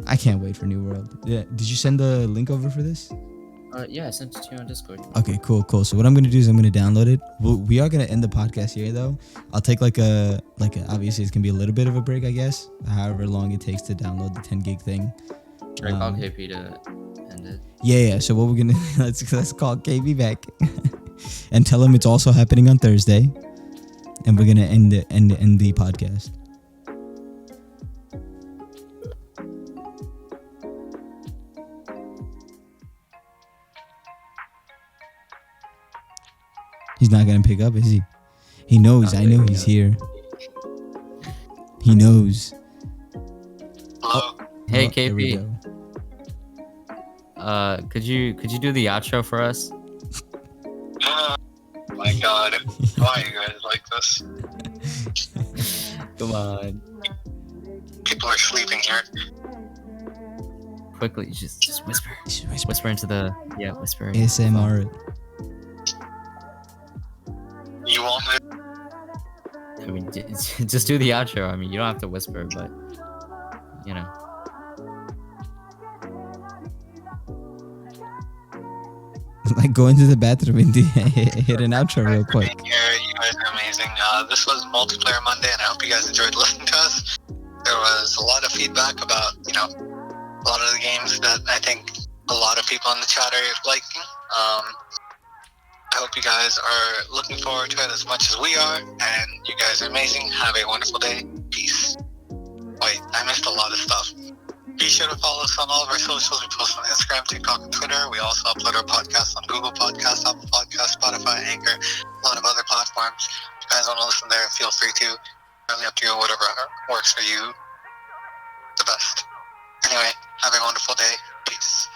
I can't wait for New World. Yeah, did you send the link over for this? Yeah, I sent it to you on Discord. Okay, cool. So what I'm gonna do is I'm gonna download it. We are gonna end the podcast here though. I'll take like a obviously it's gonna be a little bit of a break, I guess. However long it takes to download the 10 gig thing. Should I call KP to end it? Yeah. So what we're gonna let's call KB back and tell him it's also happening on Thursday, and we're gonna end the podcast. He's not gonna pick up, is he? He knows. I know he's here. He knows. Hello. Hey, there we KP. go. Could you do the outro for us? Oh my god. Why are you guys like this? Come on, People are sleeping here. quickly, just whisper. Whisper into the whisper. ASMR. You want me? I mean, just do the outro. I mean, you don't have to whisper, but you know. Like go into the bathroom and hit an outro real quick. You guys are amazing. This was Multiplayer Monday, and I hope you guys enjoyed listening to us. There was a lot of feedback about, a lot of the games that I think a lot of people in the chat are liking. I hope you guys are looking forward to it as much as we are, and you guys are amazing. Have a wonderful day. Peace. Wait, I missed a lot of stuff. Be sure to follow us on all of our socials. We post on Instagram, TikTok, and Twitter. We also upload our podcasts on Google Podcasts, Apple Podcasts, Spotify, Anchor, a lot of other platforms. If you guys want to listen there, feel free to. Really up to you, whatever works for you the best. Anyway, have a wonderful day. Peace.